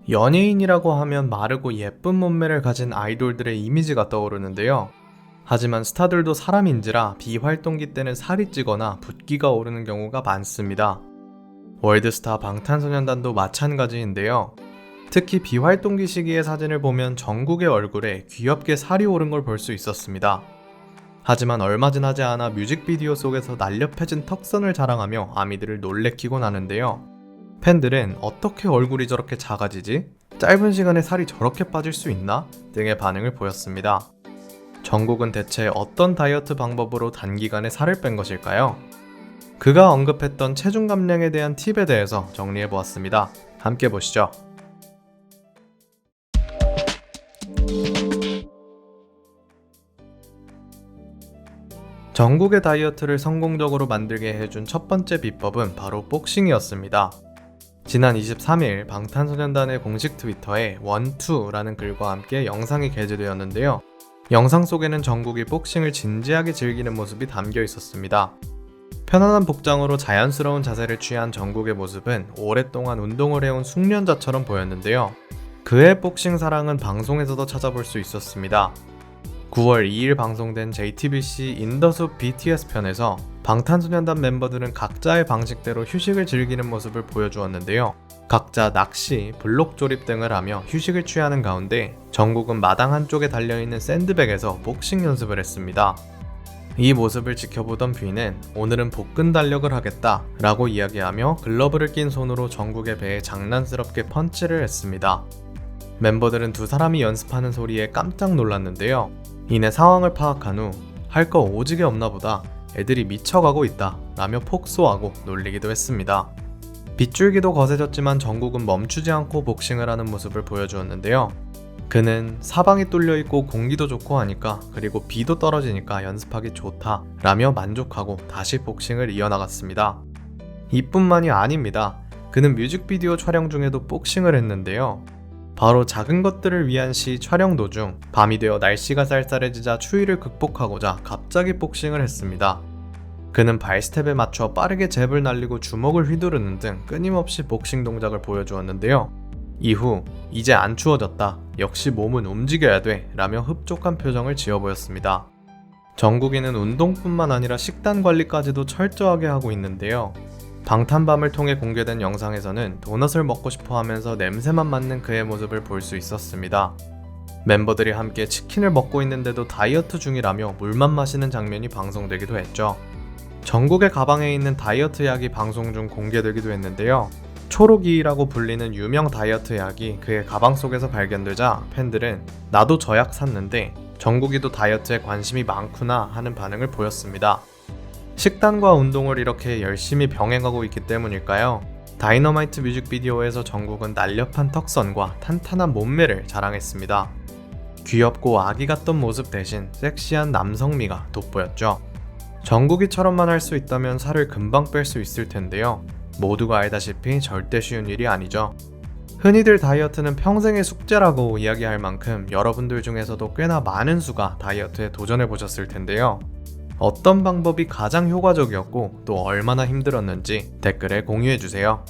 연예인이라고 하면 마르고 예쁜 몸매를 가진 아이돌들의 이미지가 떠오르는데요. 하지만 스타들도 사람인지라 비활동기 때는 살이 찌거나 붓기가 오르는 경우가 많습니다. 월드스타 방탄소년단도 마찬가지인데요. 특히 비활동기 시기의 사진을 보면 정국의 얼굴에 귀엽게 살이 오른 걸 볼 수 있었습니다. 하지만 얼마 지나지 않아 뮤직비디오 속에서 날렵해진 턱선을 자랑하며 아미들을 놀래키곤 하는데요. 팬들은 어떻게 얼굴이 저렇게 작아지지? 짧은 시간에 살이 저렇게 빠질 수 있나? 등의 반응을 보였습니다. 정국은 대체 어떤 다이어트 방법으로 단기간에 살을 뺀 것일까요? 그가 언급했던 체중 감량에 대한 팁에 대해서 정리해보았습니다. 함께 보시죠. 정국의 다이어트를 성공적으로 만들게 해준 첫 번째 비법은 바로 복싱이었습니다. 지난 23일 방탄소년단의 공식 트위터에 원투라는 글과 함께 영상이 게재되었는데요. 영상 속에는 정국이 복싱을 진지하게 즐기는 모습이 담겨 있었습니다. 편안한 복장으로 자연스러운 자세를 취한 정국의 모습은 오랫동안 운동을 해온 숙련자처럼 보였는데요. 그의 복싱 사랑은 방송에서도 찾아볼 수 있었습니다. 9월 2일 방송된 JTBC 인더숲 BTS 편에서 방탄소년단 멤버들은 각자의 방식대로 휴식을 즐기는 모습을 보여주었는데요. 각자 낚시, 블록 조립 등을 하며 휴식을 취하는 가운데 정국은 마당 한쪽에 달려있는 샌드백에서 복싱 연습을 했습니다. 이 모습을 지켜보던 뷔는 오늘은 복근 달력을 하겠다 라고 이야기하며 글러브를 낀 손으로 정국의 배에 장난스럽게 펀치를 했습니다. 멤버들은 두 사람이 연습하는 소리에 깜짝 놀랐는데요. 이내 상황을 파악한 후 할 거 오지게 없나 보다, 애들이 미쳐가고 있다 라며 폭소하고 놀리기도 했습니다. 빗줄기도 거세졌지만 정국은 멈추지 않고 복싱을 하는 모습을 보여주었는데요. 그는 사방이 뚫려있고 공기도 좋고 하니까, 그리고 비도 떨어지니까 연습하기 좋다 라며 만족하고 다시 복싱을 이어나갔습니다. 이뿐만이 아닙니다. 그는 뮤직비디오 촬영 중에도 복싱을 했는데요. 바로 작은 것들을 위한 시 촬영 도중 밤이 되어 날씨가 쌀쌀해지자 추위를 극복하고자 갑자기 복싱을 했습니다. 그는 발스텝에 맞춰 빠르게 잽을 날리고 주먹을 휘두르는 등 끊임없이 복싱 동작을 보여주었는데요. 이후 이제 안 추워졌다, 역시 몸은 움직여야 돼 라며 흡족한 표정을 지어 보였습니다. 정국이는 운동뿐만 아니라 식단 관리까지도 철저하게 하고 있는데요. 방탄밤을 통해 공개된 영상에서는 도넛을 먹고 싶어 하면서 냄새만 맡는 그의 모습을 볼 수 있었습니다. 멤버들이 함께 치킨을 먹고 있는데도 다이어트 중이라며 물만 마시는 장면이 방송되기도 했죠. 정국의 가방에 있는 다이어트 약이 방송 중 공개되기도 했는데요. 초록이라고 불리는 유명 다이어트 약이 그의 가방 속에서 발견되자 팬들은 나도 저 약 샀는데 정국이도 다이어트에 관심이 많구나 하는 반응을 보였습니다. 식단과 운동을 이렇게 열심히 병행하고 있기 때문일까요? 다이너마이트 뮤직비디오에서 정국은 날렵한 턱선과 탄탄한 몸매를 자랑했습니다. 귀엽고 아기 같던 모습 대신 섹시한 남성미가 돋보였죠. 정국이처럼만 할 수 있다면 살을 금방 뺄 수 있을 텐데요. 모두가 알다시피 절대 쉬운 일이 아니죠. 흔히들 다이어트는 평생의 숙제라고 이야기할 만큼 여러분들 중에서도 꽤나 많은 수가 다이어트에 도전해 보셨을 텐데요. 어떤 방법이 가장 효과적이었고 또 얼마나 힘들었는지 댓글에 공유해주세요.